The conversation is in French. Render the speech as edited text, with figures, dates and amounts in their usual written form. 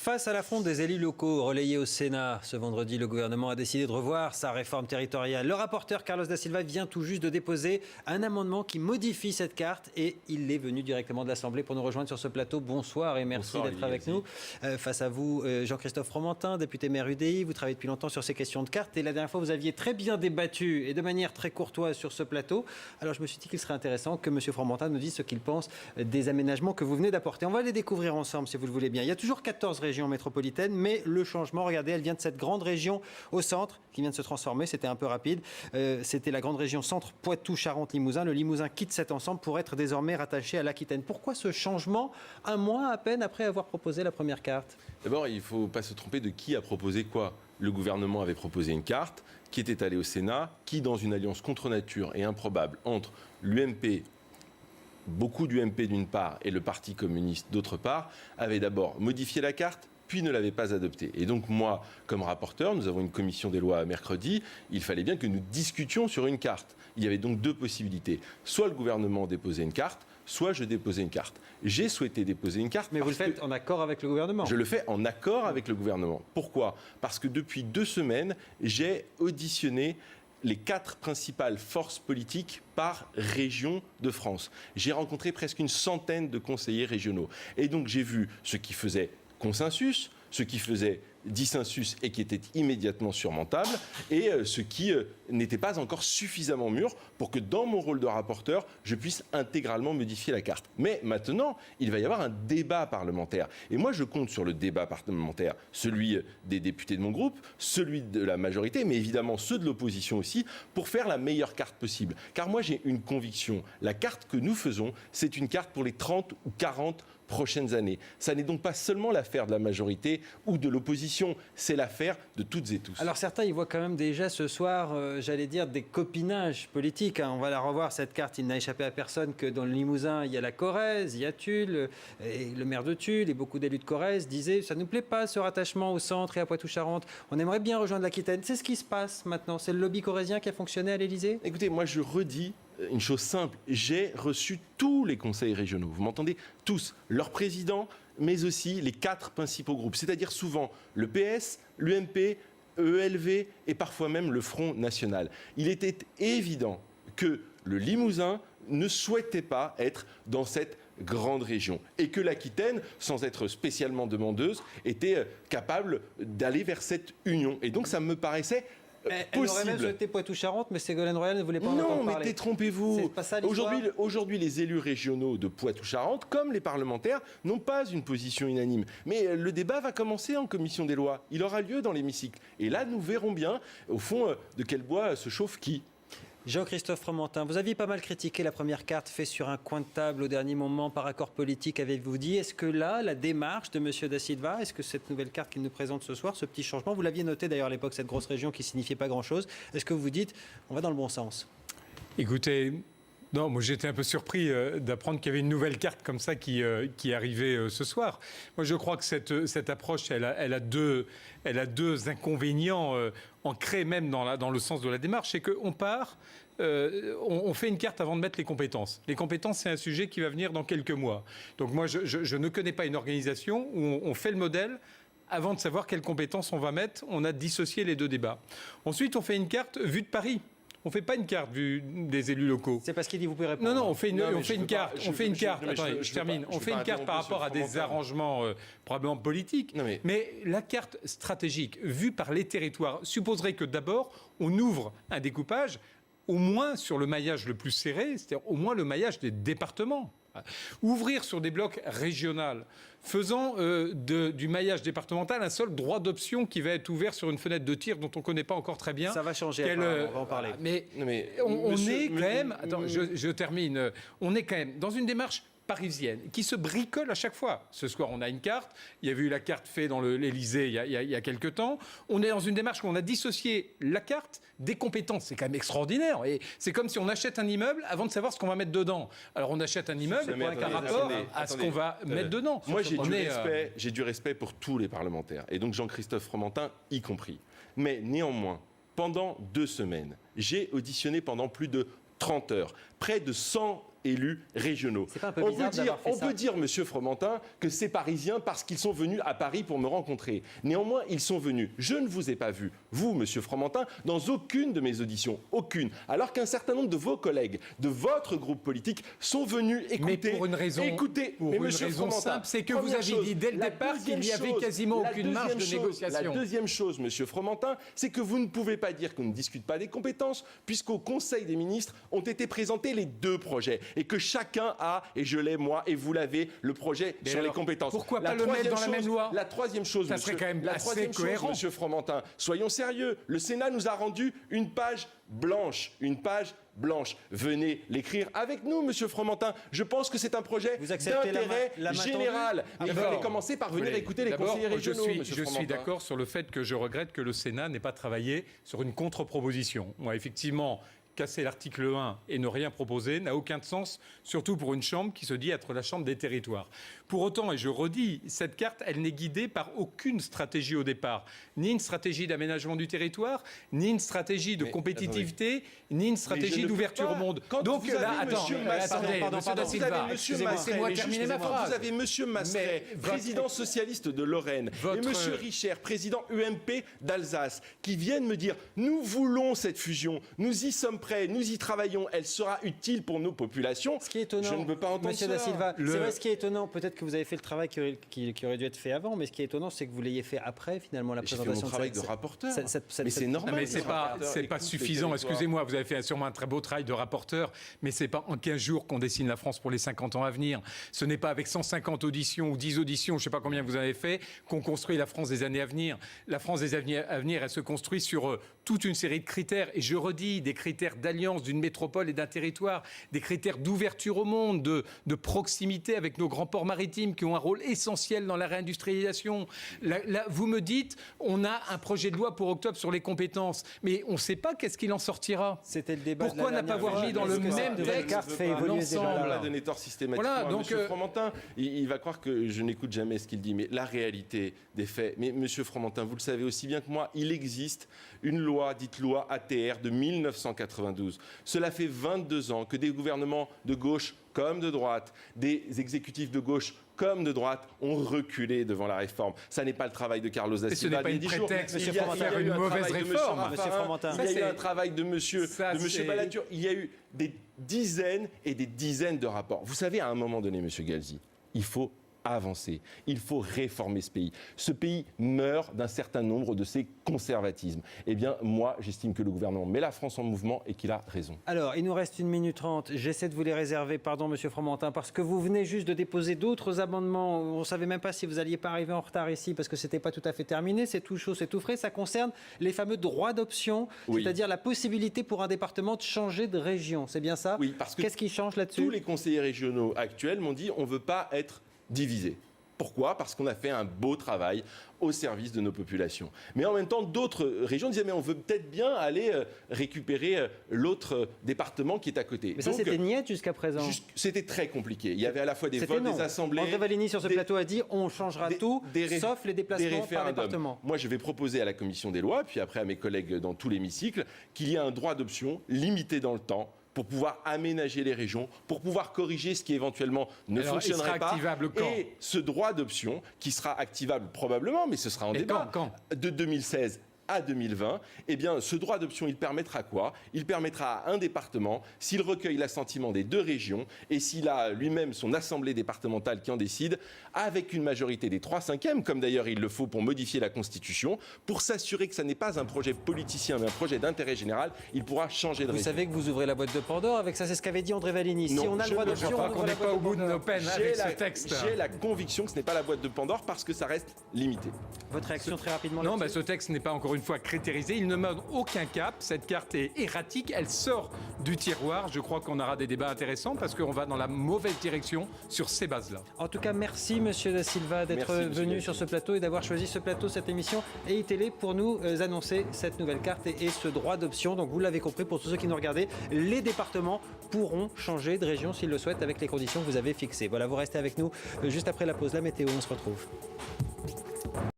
Face à l'affront des élus locaux relayés au Sénat, ce vendredi, le gouvernement a décidé de revoir sa réforme territoriale. Le rapporteur Carlos da Silva vient tout juste de déposer un amendement qui modifie cette carte et il est venu directement de l'Assemblée pour nous rejoindre sur ce plateau. Bonsoir et merci d'être avec nous. Face à vous, Jean-Christophe Fromentin, député maire UDI. Vous travaillez depuis longtemps sur ces questions de cartes et la dernière fois, vous aviez très bien débattu et de manière très courtoise sur ce plateau. Alors je me suis dit qu'il serait intéressant que M. Fromentin nous dise ce qu'il pense des aménagements que vous venez d'apporter. On va les découvrir ensemble si vous le voulez bien. Il y a toujours 14 régions métropolitaines, mais le changement, regardez, elle vient de cette grande région au centre qui vient de se transformer, c'était un peu rapide. C'était la grande région centre Poitou-Charentes-Limousin. Le Limousin quitte cet ensemble pour être désormais rattaché à l'Aquitaine. Pourquoi ce changement un mois à peine après avoir proposé la première carte? D'abord, il ne faut pas se tromper de qui a proposé quoi. Le gouvernement avait proposé une carte qui était allée au Sénat, qui, dans une alliance contre nature et improbable entre l'UMP, beaucoup d'UMP d'une part, et le Parti communiste d'autre part, avait d'abord modifié la carte, puis ne l'avait pas adoptée. Et donc moi, comme rapporteur, nous avons une commission des lois mercredi, il fallait bien que nous discutions sur une carte. Il y avait donc deux possibilités. Soit le gouvernement déposait une carte, soit je déposais une carte. J'ai souhaité déposer une carte. Mais vous le faites en accord avec le gouvernement? Je le fais en accord avec le gouvernement. Pourquoi? Parce que depuis 2 semaines, j'ai auditionné les 4 principales forces politiques par région de France. J'ai rencontré presque une centaine de conseillers régionaux. Et donc j'ai vu ce qui faisait consensus, ce qui faisait dissensus et qui était immédiatement surmontable, et ce qui n'était pas encore suffisamment mûr pour que dans mon rôle de rapporteur, je puisse intégralement modifier la carte. Mais maintenant, il va y avoir un débat parlementaire. Et moi, je compte sur le débat parlementaire, celui des députés de mon groupe, celui de la majorité, mais évidemment ceux de l'opposition aussi, pour faire la meilleure carte possible. Car moi, j'ai une conviction. La carte que nous faisons, c'est une carte pour les 30 ou 40 prochaines années. Ça n'est donc pas seulement l'affaire de la majorité ou de l'opposition, c'est l'affaire de toutes et tous. Alors certains y voient quand même déjà ce soir, j'allais dire, des copinages politiques. On va la revoir, cette carte, il n'a échappé à personne que dans le Limousin, il y a la Corrèze, il y a Tulle, et le maire de Tulle et beaucoup d'élus de Corrèze disaient « ça ne nous plaît pas ce rattachement au centre et à Poitou-Charentes, on aimerait bien rejoindre l'Aquitaine ». C'est ce qui se passe maintenant, c'est le lobby corrézien qui a fonctionné à l'Élysée? Écoutez, moi je redis une chose simple, j'ai reçu tous les conseils régionaux, vous m'entendez, tous, leurs présidents, mais aussi les 4 principaux groupes, c'est-à-dire souvent le PS, l'UMP, ELV et parfois même le Front National. Il était évident que le Limousin ne souhaitait pas être dans cette grande région et que l'Aquitaine, sans être spécialement demandeuse, était capable d'aller vers cette union. Et donc ça me paraissait Elle aurait même souhaité Poitou-Charentes, mais Ségolène Royal ne voulait pas en entendre parler. Non, mais détrompez-vous. C'est pas ça l'histoire. Aujourd'hui, les élus régionaux de Poitou-Charentes, comme les parlementaires, n'ont pas une position unanime. Mais le débat va commencer en commission des lois. Il aura lieu dans l'hémicycle. Et là, nous verrons bien, au fond, de quel bois se chauffe qui. Jean-Christophe Fromentin, vous aviez pas mal critiqué la première carte faite sur un coin de table au dernier moment par accord politique, avez-vous dit. Est-ce que là, la démarche de M. da Silva, est-ce que cette nouvelle carte qu'il nous présente ce soir, ce petit changement, vous l'aviez noté d'ailleurs à l'époque, cette grosse région qui signifiait pas grand-chose, est-ce que vous dites, on va dans le bon sens? Écoutez, non, moi j'étais un peu surpris d'apprendre qu'il y avait une nouvelle carte comme ça qui arrivait ce soir. Moi je crois que cette approche, elle a deux inconvénients ancrés même dans le sens de la démarche, c'est qu'on part, on fait une carte avant de mettre les compétences. Les compétences, c'est un sujet qui va venir dans quelques mois. Donc moi je ne connais pas une organisation où on fait le modèle avant de savoir quelles compétences on va mettre. On a dissocié les deux débats. Ensuite, on fait une carte vue de Paris. On ne fait pas une carte des élus locaux. C'est parce qu'il dit vous pouvez répondre. Non, on fait une carte. Attendez, je termine. On fait une carte par rapport à des arrangements probablement politiques. Mais la carte stratégique, vue par les territoires, supposerait que d'abord, on ouvre un découpage au moins sur le maillage le plus serré, c'est-à-dire au moins le maillage des départements. Ouvrir sur des blocs régionaux, faisant du maillage départemental un seul droit d'option qui va être ouvert sur une fenêtre de tir dont on ne connaît pas encore très bien. Ça va changer, on va en parler. Mais on est quand même... Attends, je termine. On est quand même dans une démarche parisienne qui se bricole à chaque fois. Ce soir, on a une carte. Il y a eu la carte faite dans l'Élysée il y a quelque temps. On est dans une démarche où on a dissocié la carte des compétences. C'est quand même extraordinaire. Et c'est comme si on achète un immeuble avant de savoir ce qu'on va mettre dedans. Alors, on achète un immeuble avec un rapport à ce qu'on va mettre dedans. Moi, j'ai du respect pour tous les parlementaires. Et donc, Jean-Christophe Fromentin y compris. Mais néanmoins, pendant 2 semaines, j'ai auditionné pendant plus de 30 heures, près de 100 élus régionaux. C'est pas un peu bizarre d'avoir fait on ça peut dire, monsieur Fromentin, que c'est parisien parce qu'ils sont venus à Paris pour me rencontrer. Néanmoins, ils sont venus. Je ne vous ai pas vu, vous, monsieur Fromentin, dans aucune de mes auditions. Aucune. Alors qu'un certain nombre de vos collègues, de votre groupe politique, sont venus écouter. Mais pour une raison, simple, c'est que vous avez dit dès le départ qu'il n'y avait quasiment aucune marge de négociation. La deuxième chose, monsieur Fromentin, c'est que vous ne pouvez pas dire qu'on ne discute pas des compétences, puisqu'au Conseil des ministres ont été présentés les deux projets, et que chacun a, et je l'ai moi, et vous l'avez, le projet sur les compétences. Pourquoi pas le mettre dans la même loi ? La troisième chose, ça serait quand même assez cohérent. Monsieur Fromentin, soyons sérieux. Le Sénat nous a rendu une page blanche. Venez l'écrire avec nous, monsieur Fromentin. Je pense que c'est un projet d'intérêt général. Il fallait commencer par venir écouter les conseillers régionaux, monsieur Fromentin. Je suis d'accord sur le fait que je regrette que le Sénat n'ait pas travaillé sur une contre-proposition. Moi, effectivement, casser l'article 1 et ne rien proposer n'a aucun sens, surtout pour une chambre qui se dit être la chambre des territoires. Pour autant, et je redis, cette carte, elle n'est guidée par aucune stratégie au départ. Ni une stratégie d'aménagement du territoire, ni une stratégie de compétitivité, ni une stratégie d'ouverture au monde. Donc là, attendez, monsieur Da Silva, laissez-moi terminer ma phrase. Vous avez monsieur Masseret, président socialiste de Lorraine, et monsieur Richer, président UMP d'Alsace, qui viennent me dire « Nous voulons cette fusion, nous y sommes prêts, nous y travaillons, elle sera utile pour nos populations. » Ce qui est étonnant, je ne veux pas entendre monsieur Da Silva, c'est vrai, ce qui est étonnant, peut-être que vous avez fait le travail qui aurait dû être fait avant, mais ce qui est étonnant, c'est que vous l'ayez fait après, finalement, la présentation. J'ai fait mon travail de rapporteur. Mais c'est normal. Mais c'est pas suffisant. Excusez-moi, vous avez fait sûrement un très beau travail de rapporteur, mais c'est pas en 15 jours qu'on dessine la France pour les 50 ans à venir. Ce n'est pas avec 150 auditions ou 10 auditions, je ne sais pas combien vous avez fait, qu'on construit la France des années à venir. La France des années à venir, elle se construit sur toute une série de critères. Et je redis, des critères d'alliance d'une métropole et d'un territoire, des critères d'ouverture au monde, de proximité avec nos grands ports maritimes qui ont un rôle essentiel dans la réindustrialisation. Vous me dites, on a un projet de loi pour octobre sur les compétences, mais on ne sait pas qu'est-ce qu'il en sortira. C'était le débat. Pourquoi n'a pas avoir mis dans le même texte l'ensemble de donner tort systématiquement à monsieur Fromentin? Il va croire que je n'écoute jamais ce qu'il dit, mais la réalité des faits. Mais monsieur Fromentin, vous le savez aussi bien que moi, il existe une loi, dite loi ATR de 1992. Cela fait 22 ans que des gouvernements de gauche comme de droite, des exécutifs de gauche comme de droite, ont reculé devant la réforme. Ça n'est pas le travail de Carlos Da Silva. Ce n'est pas une prétexte pour faire une mauvaise réforme. Il y a eu un travail de monsieur Balladur. Il y a eu des dizaines et des dizaines de rapports. Vous savez, à un moment donné, monsieur Galzi, il faut avancer. Il faut réformer ce pays. Ce pays meurt d'un certain nombre de ses conservatismes. Eh bien, moi, j'estime que le gouvernement met la France en mouvement et qu'il a raison. Alors, il nous reste 1 minute 30. J'essaie de vous les réserver, pardon, monsieur Fromentin, parce que vous venez juste de déposer d'autres amendements. On ne savait même pas si vous n'alliez pas arriver en retard ici, parce que ce n'était pas tout à fait terminé. C'est tout chaud, c'est tout frais. Ça concerne les fameux droits d'option, c'est-à-dire la possibilité pour un département de changer de région. C'est bien ça? Oui, parce que qu'est-ce qui change là-dessus? Tous les conseillers régionaux actuels m'ont dit on ne veut pas être divisé. Pourquoi? Parce qu'on a fait un beau travail au service de nos populations. Mais en même temps, d'autres régions disaient mais on veut peut-être bien aller récupérer l'autre département qui est à côté. Mais ça, c'était niette jusqu'à présent. C'était très compliqué. Il y avait à la fois des votes des assemblées... André Valigny, sur ce plateau, a dit on changera tout, sauf les déplacements par département. Moi, je vais proposer à la commission des lois, puis après à mes collègues dans tout l'hémicycle, qu'il y ait un droit d'option limité dans le temps, pour pouvoir aménager les régions, pour pouvoir corriger ce qui éventuellement ne fonctionnerait pas. Activable quand? Et ce droit d'option, qui sera activable probablement, mais ce sera en débat, de 2016 à 2020, eh bien, ce droit d'option, il permettra quoi? Il permettra à un département, s'il recueille l'assentiment des deux régions et s'il a lui-même son assemblée départementale qui en décide, avec une majorité des 3/5, comme d'ailleurs il le faut pour modifier la Constitution, pour s'assurer que ça n'est pas un projet politicien, mais un projet d'intérêt général, il pourra changer de région. Vous savez que vous ouvrez la boîte de Pandore avec ça, c'est ce qu'avait dit André Valigny. Si on a le droit d'option, on n'est pas au bout de nos peines avec ce texte. J'ai la conviction que ce n'est pas la boîte de Pandore parce que ça reste limité. Votre réaction très rapidement? Non, ce texte n'est pas encore une fois critérisé, il ne mène aucun cap, cette carte est erratique, elle sort du tiroir, je crois qu'on aura des débats intéressants parce qu'on va dans la mauvaise direction sur ces bases-là. En tout cas, merci monsieur Da Silva d'être venu sur ce plateau et d'avoir choisi ce plateau, cette émission EI Télé pour nous annoncer cette nouvelle carte et ce droit d'option. Donc vous l'avez compris, pour tous ceux qui nous regardaient, les départements pourront changer de région s'ils le souhaitent avec les conditions que vous avez fixées. Voilà, vous restez avec nous juste après la pause, la météo, on se retrouve.